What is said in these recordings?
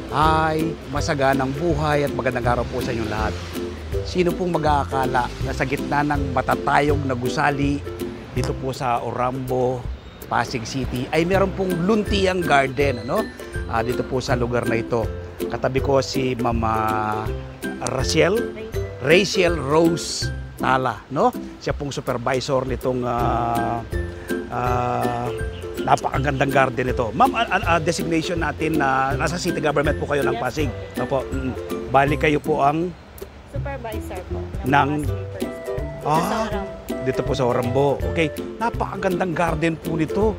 Ay, masaganang buhay at magandang araw po sa inyong lahat. Sino pong mag-aakala na sa gitna ng matatayog na gusali dito po sa Orambo, Pasig City ay meron pong luntiang garden, ano? Dito po sa lugar na ito. Katabi ko si Mama Rachel Rose Tala, no? Siya pong supervisor nitong napakagandang garden ito. Ma'am, designation natin na nasa city government po kayo ng Pasig. Opo. Bali kayo po ang Supervisor po ng mga sleepers po. Sa Orambo. dito po sa Orambo. Okay. Napakagandang garden po nito.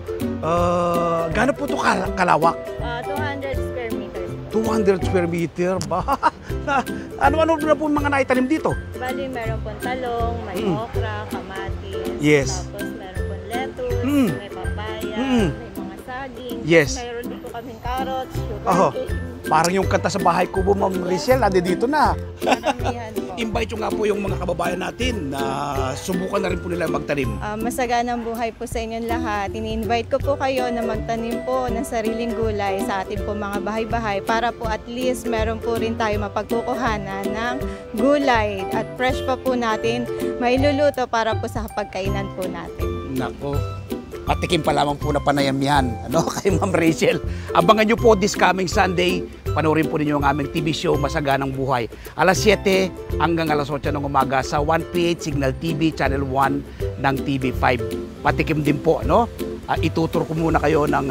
Gaano po ito kalawak? 200 square meters po. 200 square meter ba? Ano-ano na po mga naitanim dito? Bali, meron pong talong, may okra, kamatis. Yes. Tapos meron pong lettuce, may papaya, may mga saging. Yes. Meron din po kaming carrots, Oho. sugar cane. Parang yung kanta sa bahay ko po, Ma'am Rachel, andi dito na. Maramihan po. Invite nyo nga po yung mga kababayan natin na subukan na rin po nila magtanim. Masaganang buhay po sa inyong lahat. Ini-invite ko po kayo na magtanim po ng sariling gulay sa ating po mga bahay-bahay para po at least meron po rin tayo mapagkukuhanan ng gulay at fresh pa po natin mailuluto para po sa pagkainan po natin. Nako, patikim pa lamang po na panayam yan, ano, kay Ma'am Rachel. Abangan nyo po this coming Sunday. Panoorin po ninyo ang aming TV show, Masaganang Buhay. Alas 7 hanggang alas 8 ng umaga sa 1PH Signal TV, Channel 1 ng TV5. Patikim din po, no? Itutur ko muna kayo ng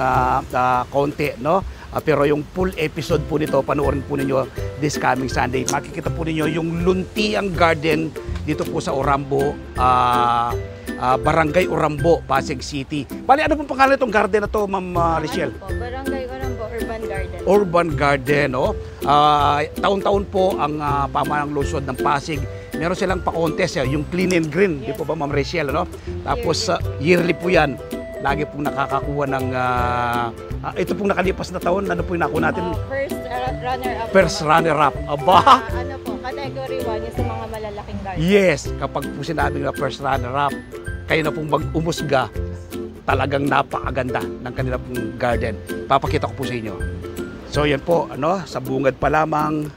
konti, no? Pero yung full episode po nito, panoorin po ninyo this coming Sunday. Makikita po ninyo yung luntiang garden dito po sa Orambo, Barangay Orambo, Pasig City. Bali, ano pong pangalan itong garden na to, Ma'am Rachel? Ano po, Barangay Orambo Urban Garden. Urban Garden, no? Taon-taon po ang pamanang lungsod ng Pasig. Meron silang pa-contest, yung clean and green, di po ba, Ma'am Rachel, no? Tapos yearly po yan. Lagi pong nakakakuha ng ito pong nakalipas na taon, ano po yung nakuha natin? First runner-up. First runner-up. Aba! Ano po, category 1 yung sa mga malalaking garden. Yes, kapag po sinabi na first runner-up, kayo na pong mag-umusga, talagang napakaganda ng kanila pong garden. Papakita ko po sa inyo. So yan po, ano, sa bungad pa lamang,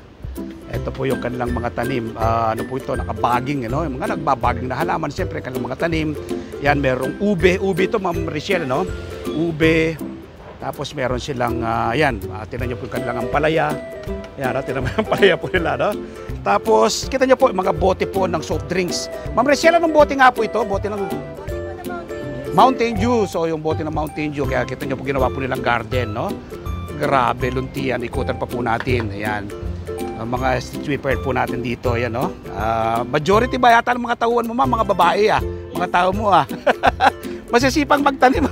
ito po yung kanilang mga tanim. Ano po ito, nakabaging, ano, yung mga nagbabaging na halaman, siyempre kanilang mga tanim. Yan, merong ube ito, Ma'am Rachel, no? Ube, tapos meron silang, yan, tinan nyo po yung kanilang ampalaya. Yan, tinan mo yung ampalaya po nila, no? Tapos, kita nyo po, mga bote po ng soft drinks. Ma'am Rachel, anong bote nga po ito? Bote ng Mountain Dew. So, yung bote ng Mountain Dew, kaya kita nyo po ginawa po nilang garden, no? Grabe, luntian, ikutan pa po natin. Ayan. Mga street sweeper po natin dito, ayan, no? Majority ba yata ng mga tauhan mo, mga babae, mga tao mo, masisipang magtanim,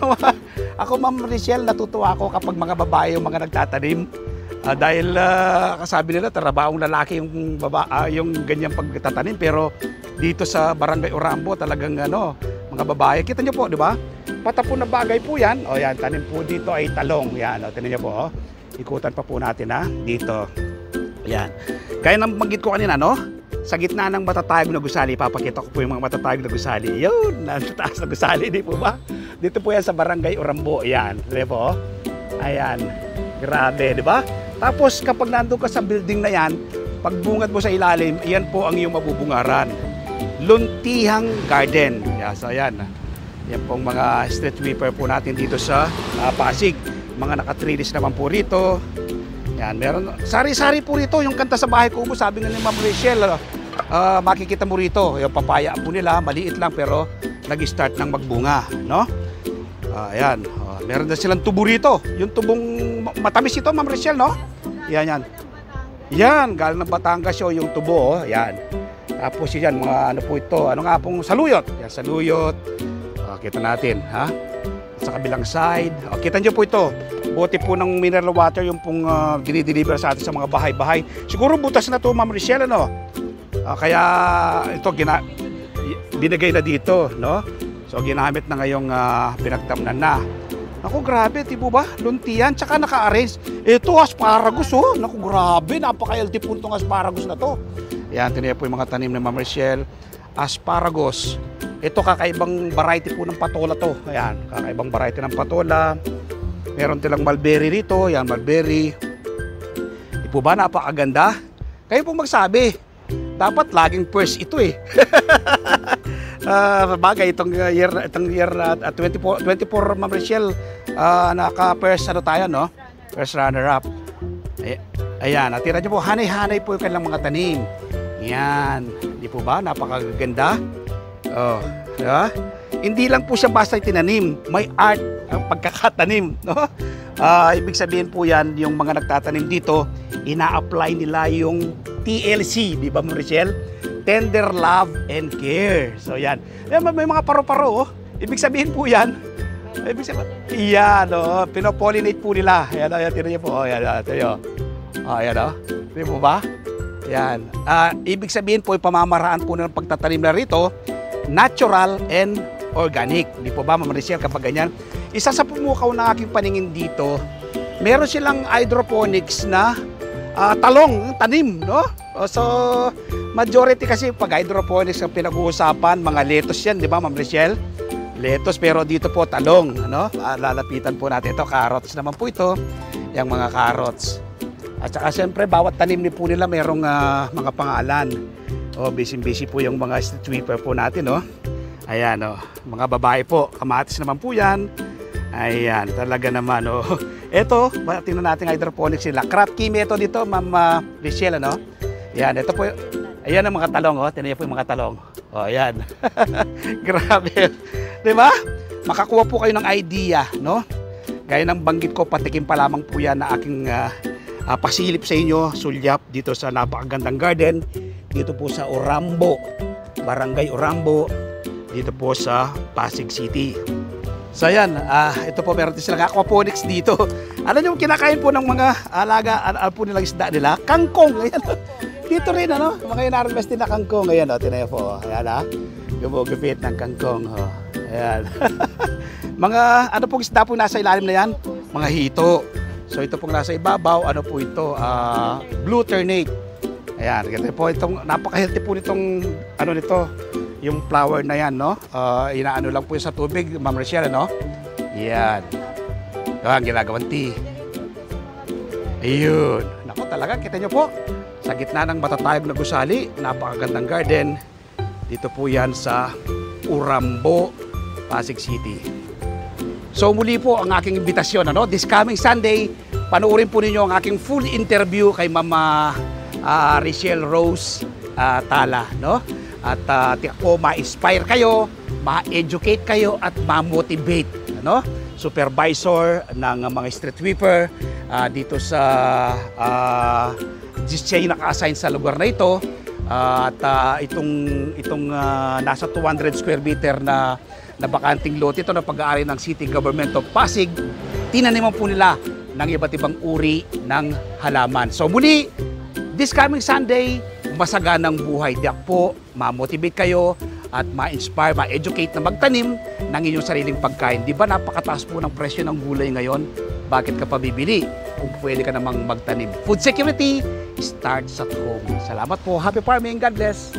Ako, Ma'am Rachel, natutuwa ako kapag mga babae yung mga nagtatanim. Dahil kasabi nila, trabahong lalaki yung ganyang pagtatanim. Pero dito sa Barangay Orambo, talagang mga babae. Kita nyo po, di ba? Patapon na bagay po yan. O yan, tanim po dito ay talong. Yan, tinan nyo po. Ikutan pa po natin, dito. Yan. Kaya nang banggit ko kanina, no? Sa gitna ng matatayog na gusali, papakita ko po yung mga matatayog na gusali. Yun, nasa taas na gusali, di po ba? Dito po yan sa Barangay Orambo. Yan, di po? Ayan. Grabe, di ba? Tapos kapag nandun ka sa building na yan, pagbungad mo sa ilalim, yan po ang iyong mabubungaran. Luntihang Garden. Yeah, so yan. Yan pong mga street sweeper po natin dito sa Pasig. Mga nakatrilis naman po rito. Yan, meron. Sari-sari po rito. Yung kanta sa bahay ko, sabi nga ni Ma'am Rachel, makikita mo rito. Yung papaya po nila, maliit lang pero nag-start ng magbunga. No? Ayan. Meron na silang tubo rito. Yung tubong matamis ito, Ma'am Rachel, no? Yan, yan. Yan, galing ng Batangas yung tubo, yan. Tapos yan, mga ano po ito, ano nga pong saluyot. Yan, saluyot. Kita natin, ha? Sa kabilang side. Kita nyo po ito. Bote po ng mineral water yung pong dinideliver sa atin sa mga bahay-bahay. Siguro butas na to, Ma'am Rachel, ano? Kaya ito, binigay na dito, no? So, ginamit na ngayong pinagtamnan na. Naku, grabe, di po ba? Luntian, tsaka naka-arrange. Ito, asparagus, oh. Naku, grabe, napaka-healthy po itong asparagus na to. Yan, tiniya po yung mga tanim ni Ma'am Rachel. Asparagus. Ito, kakaibang variety po ng patola to. Ayan, kakaibang variety ng patola. Meron silang mulberry rito. Yan, mulberry. Di po ba napakaganda? Kayo pong magsabi. Dapat laging first ito eh. Bagay itong year 24 Ma'am Rachel, naka-first ano tayo, no? First runner-up. Ayan, natira niyo po, hanay-hanay po yung kanilang mga tanim. Yan, di po ba? Napakaganda. Oh, diba? Hindi lang po siya basta tinanim, may art ang pagkakatanim, no? Ibig sabihin po yan, yung mga nagtatanim dito, ina-apply nila yung TLC, di ba, Marichel? Tender love and care. So yan. May mga paro-paro, oh. Ibig sabihin po yan, ibig sabihin, yan, oh, pinopollinate po nila. Yan, ayan, tira niyo po. Oh, yan, tayo. Oh, yan, oh. Di po ba? Yan. Ibig sabihin po, yung pamamaraan po ng pagtatanim na rito, natural and organic. Di po ba, Ma'am Rachel, kapag ganyan? Isa sa pumukaw ng aking paningin dito, meron silang hydroponics na talong, tanim, no? So, majority kasi pag hydroponics ang pinag-uusapan, mga lettuce yan, di ba, Ma'am Rachel? Lettuce, pero dito po talong, ano? Lalapitan po natin ito, carrots naman po ito, yung mga carrots. At saka siyempre, bawat tanim ni po nila merong mga pangalan. O, busy-busy po yung mga street sweeper po natin, no? Ayan, oh, mga babae po, kamatis naman po yan. Ayan, talaga naman, oh. Ito, tingnan natin hydroponics sila. Kratky method dito, Ma'am Rachel, ano? Ayan, ito po, ayan ang mga talong, oh. Tingnan niyo po yung mga talong. Oh, ayan. Grabe. Diba? Makakuha po kayo ng idea, no? Gaya ng banggit ko, patikim pa lamang po yan na aking pasilip sa inyo, sulyap dito sa napakagandang garden. Dito po sa Urambo, Barangay Urambo, dito po sa Pasig City. So ayan, ito po meron din silang aquaponics dito. Alam niyo, kinakain po ng mga alaga, po nilang isda nila, kangkong. Ayan, dito rin, ano, mga inarvest din na kangkong. Ayan, tinayo po. Ayan, gumugupit ng kangkong. Ayan. Mga, ano pong isda po nasa ilalim na yan? Mga hito. So ito pong nasa ibabaw, ano po ito? Blue ternate. Ayan, ganito po itong, napaka-healthy po nitong, ano nito, yung flower na yan, no? Inaano lang po sa tubig, Ma'am Rachel, no? Yan. Ang ginagawang tea. Ayun. Naku, talaga, kita nyo po. Sa gitna ng matatayog na gusali, napakagandang garden. Dito po yan sa Urambo, Pasig City. So muli po ang aking imbitasyon, ano? This coming Sunday, panoorin po ninyo ang aking full interview kay Mama Rachel Rose Tala, no? At po ma-inspire kayo, ma-educate kayo at ma-motivate, ano? Supervisor ng mga street sweeper dito sa siya yung naka-assign sa lugar na ito. At itong nasa 200 square meter na bakanting lot ito na pag-aari ng City Government of Pasig, tinaniman po nila ng iba't ibang uri ng halaman. So muli, this coming Sunday, masaganang buhay. Diyak po, ma-motivate kayo at ma-inspire, ma-educate na magtanim ng inyong sariling pagkain. Di ba napakataas po ng presyo ng gulay ngayon? Bakit ka pa bibili kung pwede ka namang magtanim? Food security starts at home. Salamat po. Happy farming. God bless.